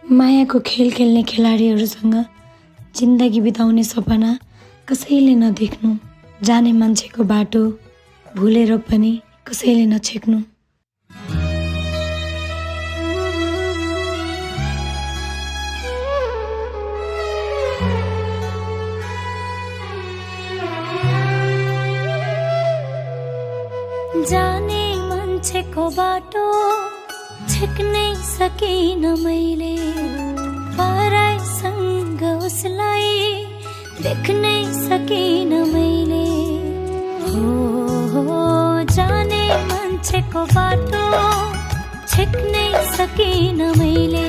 मायाको खेल खेल्ने खेलाडीहरूसँग जिन्दगी बिताउने सपना कसैले नदेख्नु। जाने मान्छेको बाटो भुलेर पनि कसैले नछेक्नु। जाने मान्छेको बाटो छेक्नै सकिन मैले, पराइसँग उसलाई देख्नै सकिन मैले। हो जाने मान्छेको बाटो छेक्नै सकिन मैले,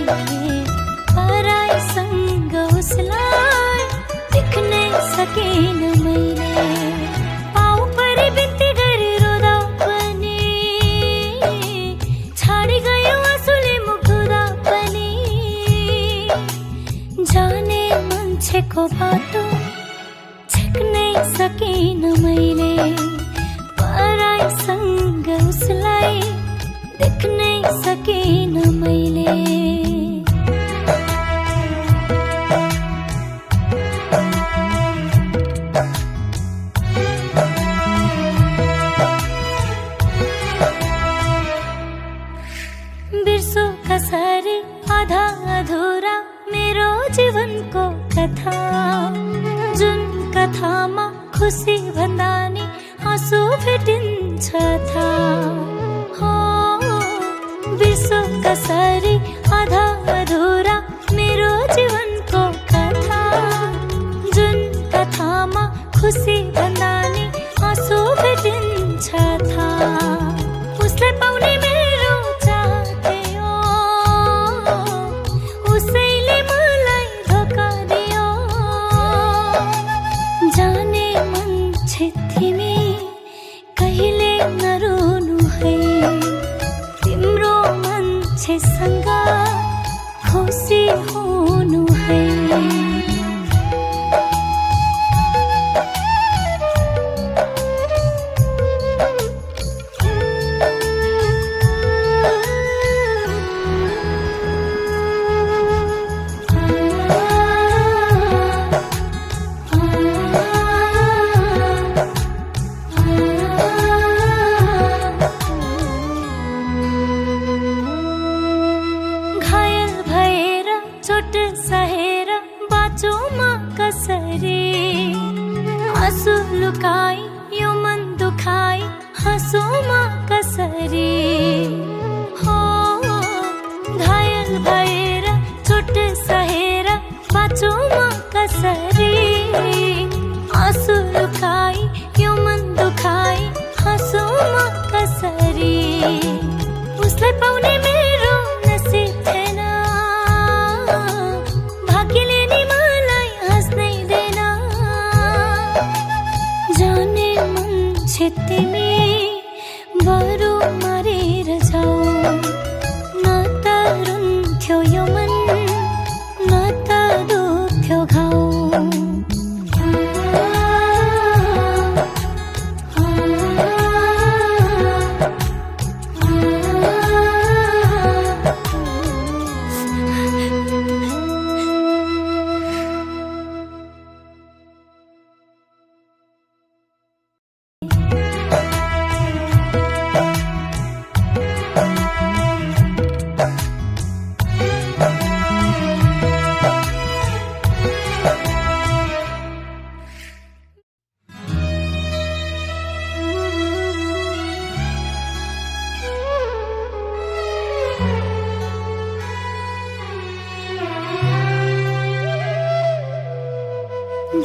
पराइसँग उसलाई देख्नै सकिन मैले। पाउ परि बिन्ती गरी रोदा पनि छाडी गयो आँसुले मुख धुँदा पनि। जाने मान्छेको बाटो छेक्नै सकिन मैले, पराइसँग उसलाई देख्नै सकिन मैले। बिर्सो कसरी आधा अधुरा मेरो जीवनको कथा, जुन कथामा खुसी भन्दा नि आँसु भेटिन्छ था। हो बिर्सो कसरी आधा अधुरा मेरो जीवनको कथा, जुन कथामा खुसी भन्दा नि आँसु भेटिन्छ था। उसलाई पाउने मेरो चाह थियो, उसैले मलाई धोका दियो। जाने मान्छे तिमी कहिले नरुनु है, तिम्रो मान्छेसँग खुसी हुनु है। आँसु लुकाई यो मन दुखाई हाँसोमा कसरी। हो घायल भएर चोट सहेर बाँचोमा कसरी। आँसु लुकाई यो मन दुखाई हाँसोमा कसरी। उसलाई पाउने मेरो नसिब थिएन, भाग्यले नि मलाई हाँस्नै दिएन। जाने मान्छे तिमी बरु मरेर जाऊ, न त रुन्थ्यो यो मन न त दुख्थ्यो घाउ।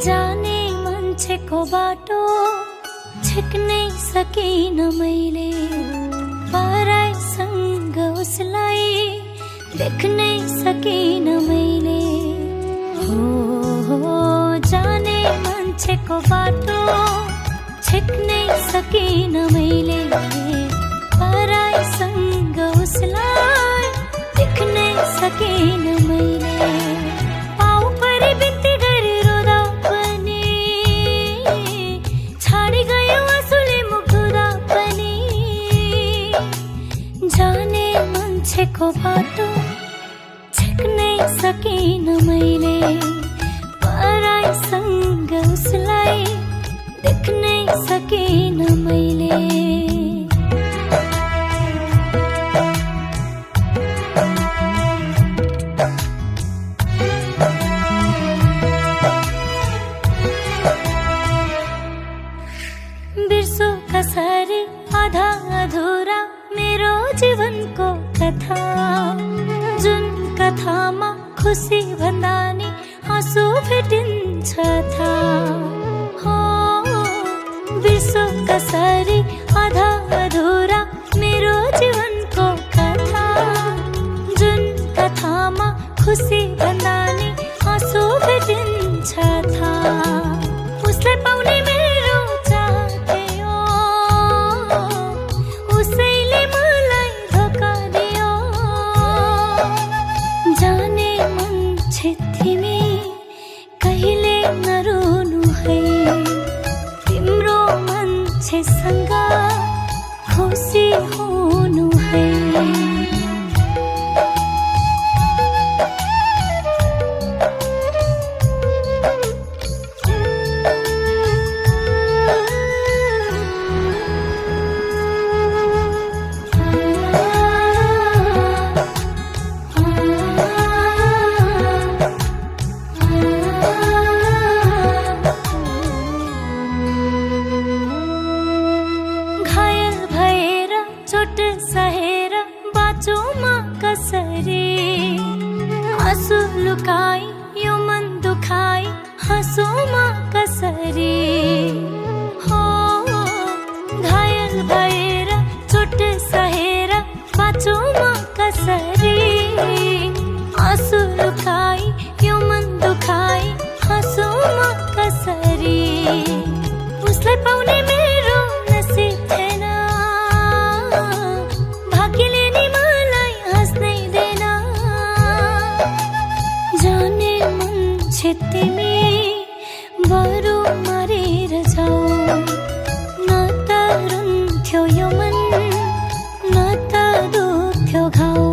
जाने मान्छेको बाटो छेक्नै सकिन मैले, पराइसँग उसलाई देख्नै सकिन मैले। हो जाने मान्छेको बाटो छेक्नै सकिन मैले, पराइसँग उसलाई देख्नै सकिन मैले। पाउ परि बिन्ती गरी रोदा पनि छाडी गयो आँसुले मुख धुँदा पनि। जाने मान्छेको बाटो छेक्नै मैले। बिर्सो कसरी आधा अधुरा मेरो जीवनको कथा, जुन कथामा खुसी भन्दा नि हाँसो भेटिन्छ था। हो बिर्सो कसरी आधा अधुरा मेरो जीवनको कथा, जुन कथामा खुसी भन्दा नि हाँसो भेटिन्छ था। उसलाई पाउने मेरो चाह थियो, उसैले मलाई धोका दियो। जाने मन छे तिमी कहिले नरुनु है, तिम्रो मान्छेसँग खुसी हुनु है। घायल भएर चोट सहेर बाँचोमा कसरी, आँसु लुकाई यो मन दुखाई हाँसोमा कसरी। हो घायल भएर चोट सहेर बाँचोमा कसरी, आँसु लुकाई यो मन दुखाई हाँसोमा कसरी। उसलाई पाउने मेरो नसिब थिएन, भाग्यले नि मलाई हाँस्नै देन। जाने मन छे तिमी बरु मरेर जाऊ, न त रुन्थ्यो यो मन न त दुख्थ्यो घाउ।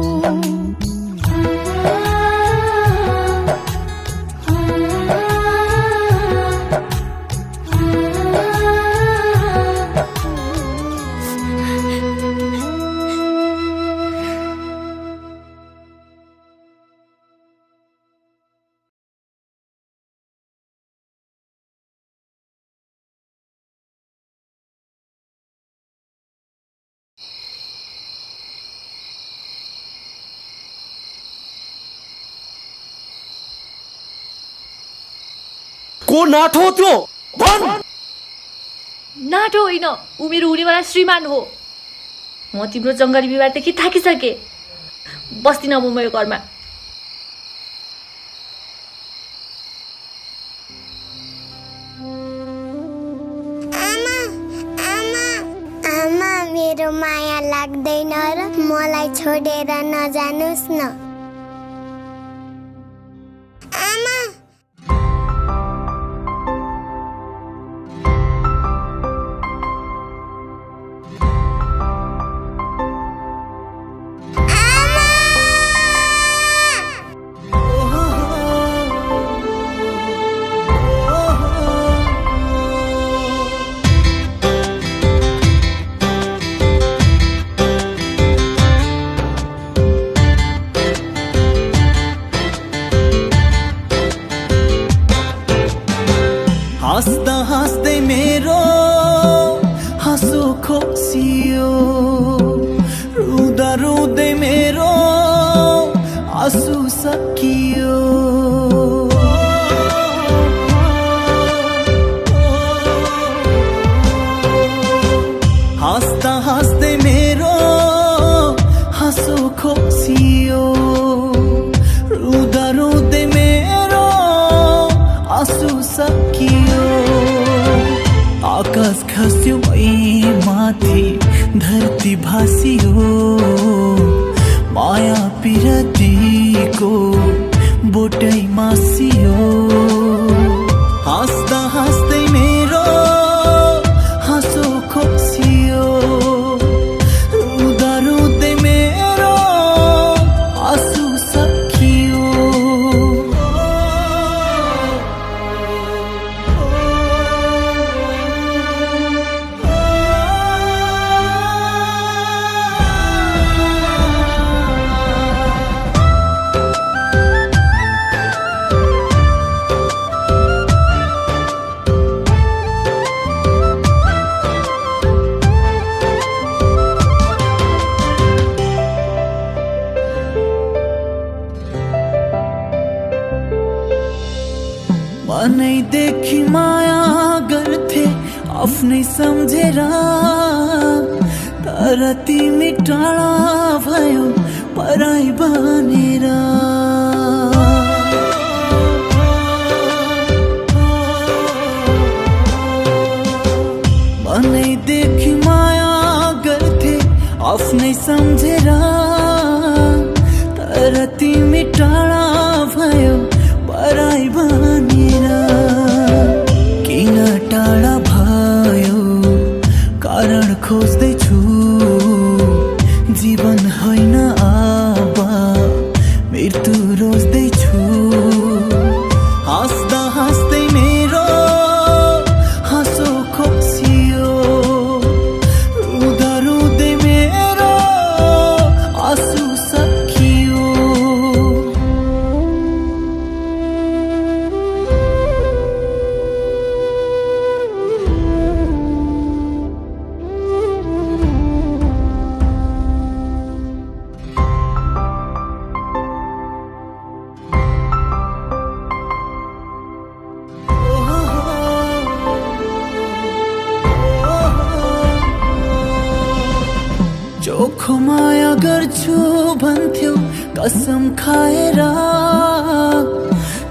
को नाठो हो त्यो भन। नाटो होइन, ऊ मेरो हुनेवाला श्रीमान हो। म तिम्रो जङ्गली विवाहदेखि थाकिसके, बस्दिन म मेरो घरमा। आमा मेरो माया लाग्दैन र मलाई छोडेर नजानुस् न। आमा हाँस्दा हाँस्दै मेरो हाँसो खोसियो, रुँदा रुँदै मेरो आँसु सकियो। हाँस्दा हाँस्दै मेरो हाँसो खोसियो, रुँदा रुँदै मेरो आँसु सकियो। आकाश खस्यो माथि धरती भासियो, माया पिरतीको बोटै मासियो। हाँस्दा हाँस्दै मेरो हाँसो खोसियो, रुँदा रुँदै मेरो आँसु सकियो। मनैदेखि माया गर्थे आफ्नै सम्झेर, तर तिमी टाढा भयो पराई बनेर। मनैदेखि माया गर्थे आफ्नै सम्झेर, तर तिमी टाढा भयो पराई बनेर। किन टाढा भयो कारण खोज्दैछु, जीवन होइन अब मृत्यु रोज्दैछु। हाँस्दा हाँस्दै मेरो हाँसो खोक्सियो, रुँदा रुँदै मेरो आँसु सकियो। चोखो माया गर्छु भन्थ्यौ कसम खाएर,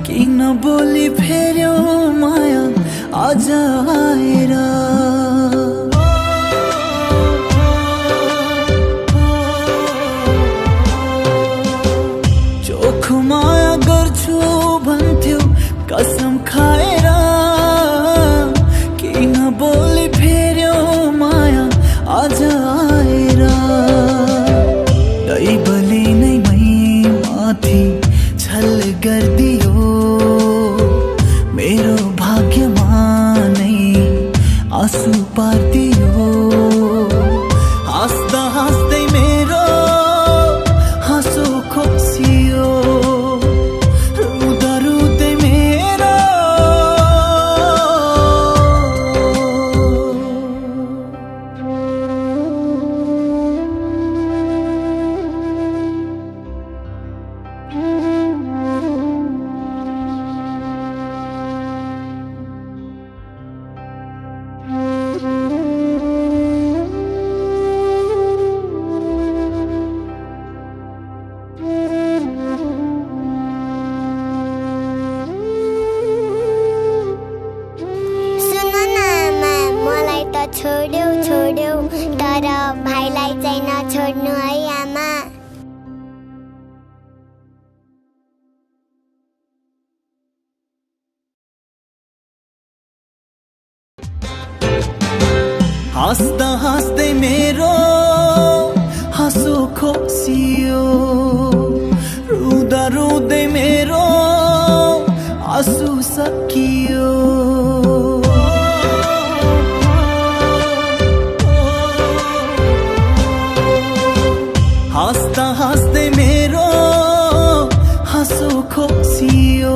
किन बोली फेर्यौ माया आज आएर। चोखो माया गर्छु भन्थ्यौ कसम खाएर, किन बोली फेर्यौ माया आज आएर। दैवले नै मै माथि छल गर्दियो, मेरो भाग्यमा नै आँसु पार्दियो। हाँस्दा हाँस्दै मेरो हाँसो खोक्सियो, रुँदा रुँदै मेरो छोड्यौ छोड्यौ, तर भाइलाई चाहिँ नछोड्नु है आमा। हाँस्दा हाँस्दै मेरो हाँसो खोक्सियो, रुँदा रुँदै मेरो आँसु सकियो। हाँस्दा हाँस्दै मेरो हाँसो खोक्सियो,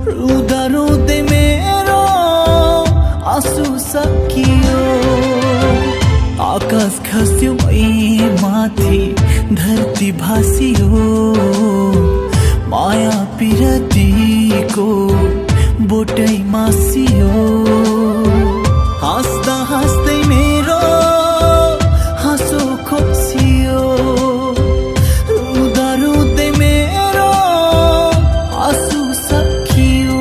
रुँदा रुँदै मेरो आँसु सकियो। आकाश खस्यो मै माथि धरती भासियो, माया पिरतीको बोटै मासियो। हाँस्दा हाँस्दै मेरो हाँसो खोक्सियो, रुँदा रुँदै मेरो आँसु सकियो।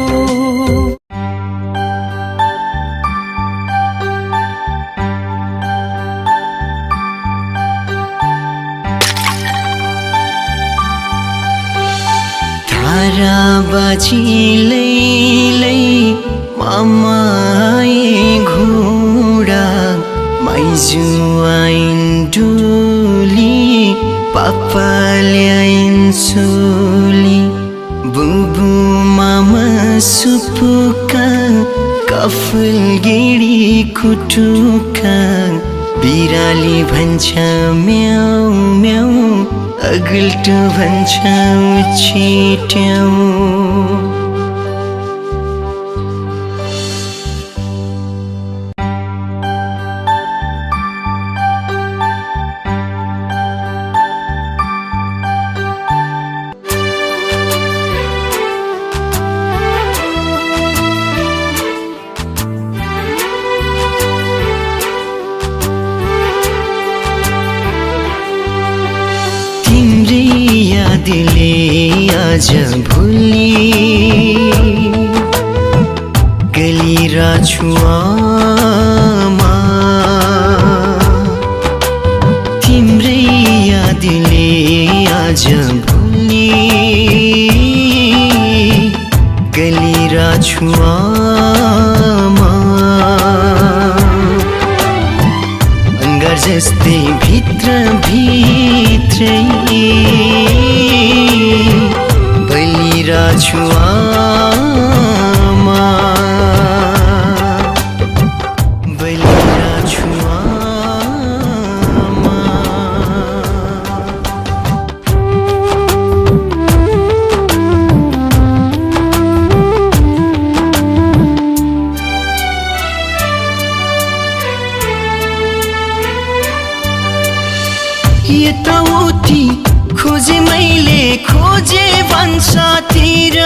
धारा बाजिलै मामाए घोडा, माइजू आइन डोली, पापा ल्याइन सोली। बुबु मामा सुपुका, कफल गेडी कुटुका, बिराली भन्छ म्याउ म्याउ, अगल्टो भन्छ छिट्याउ। आज भोलि गलिरहेछु आमा तिम्रै यादले आज भोलि गलिरहेछु आमा अंगार जस्तै भित्र भित्रै बलिरहेछु आमा बलिरहेछु आमा यताउति खोजे मैले खोजे भन्सातिर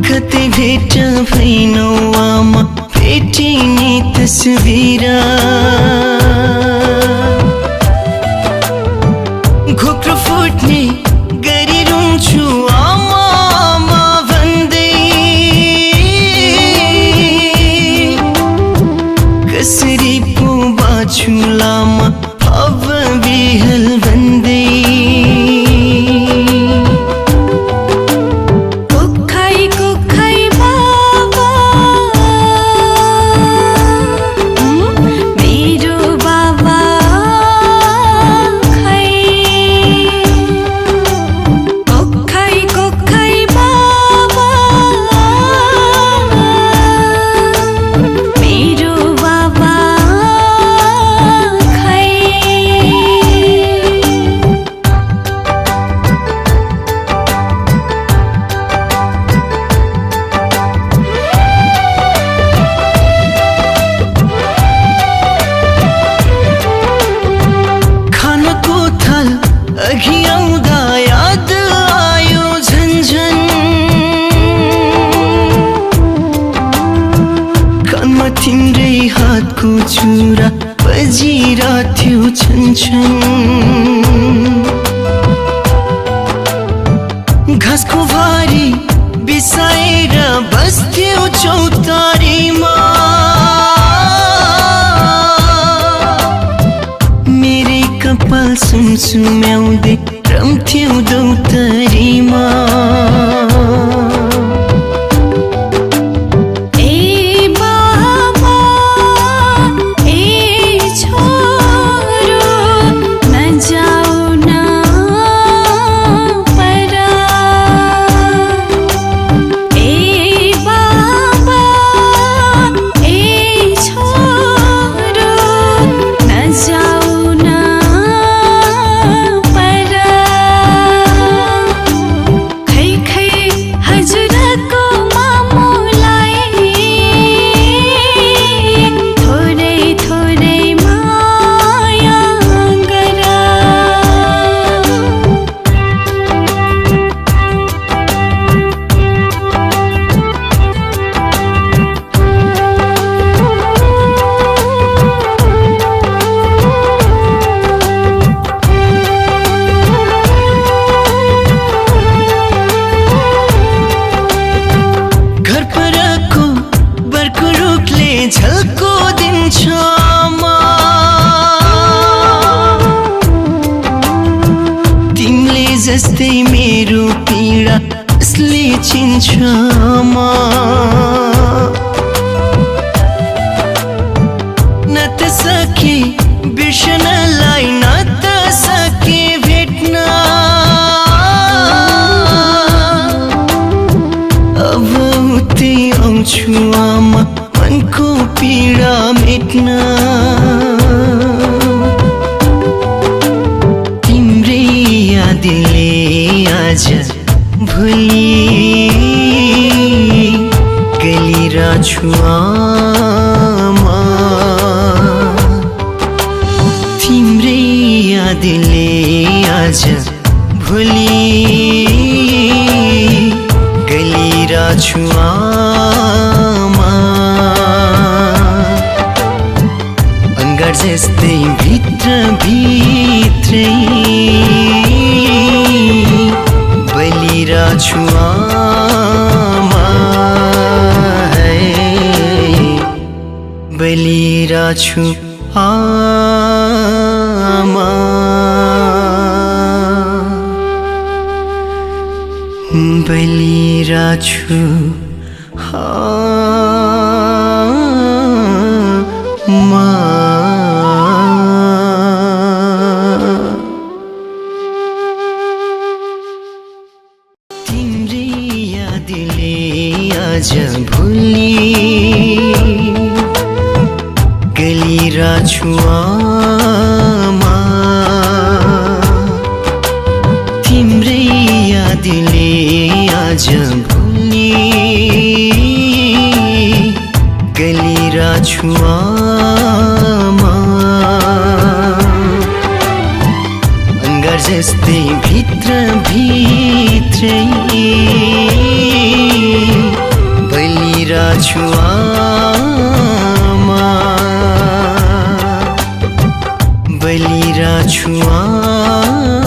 कतै भेट भैनौ आमा भेटिने तस्बिर घोक्रो फुट्ने गरी रुन्छु आमा आमा भन्दै कसरी पो बाँच्छु लामा अब बिहल भन्दै कुखै बाबा मेरो बाबा खै कुखै बाबा मेरो बाबा खै खानको थाल अघि आउँदा याद आयो झन्झन कानमा तिम्रै हातको चुरा बजिरहेथ्यो छनछन घाँसको भारी बिसाएर बस्थ्यो चौतारीमा मेरै कपाल सुमसुम्याउँदै रम्थ्यो दौतरीमा ए बाबा ए छोरो नजाऊ न परा ए बाबा ए छोरो नजाऊ न परा खै हजुरको मामुलाई थोरै थोरै माया गरा घर परको बर्को रुखले झल्को दिन्छ आमा तिमीले जस्तै मेरो पीडा यसले चिन्छ आमा न त सके बिर्सनलाई न त सके भेट्न अब उतै आउँछु आमा मनको पीडा मेट्न तिम्रै यादले आज भोलि गलिरहेछु आमा तिम्रै यादले आज भोलि गलिरहेछु आमा अंगार जस्तै भित्र भित्रै बलिरहेछु आमा है बलिरहेछु आमा बलिरहेछु आमा तिम्रै यादले आज भोलि गलिरहेछु आमा तिम्रै यादले आज भोलि गलिरहेछु आमा अंगार जस्तै भित्र भित्रै बलिरहेछु आमा बलिरहेछु आमा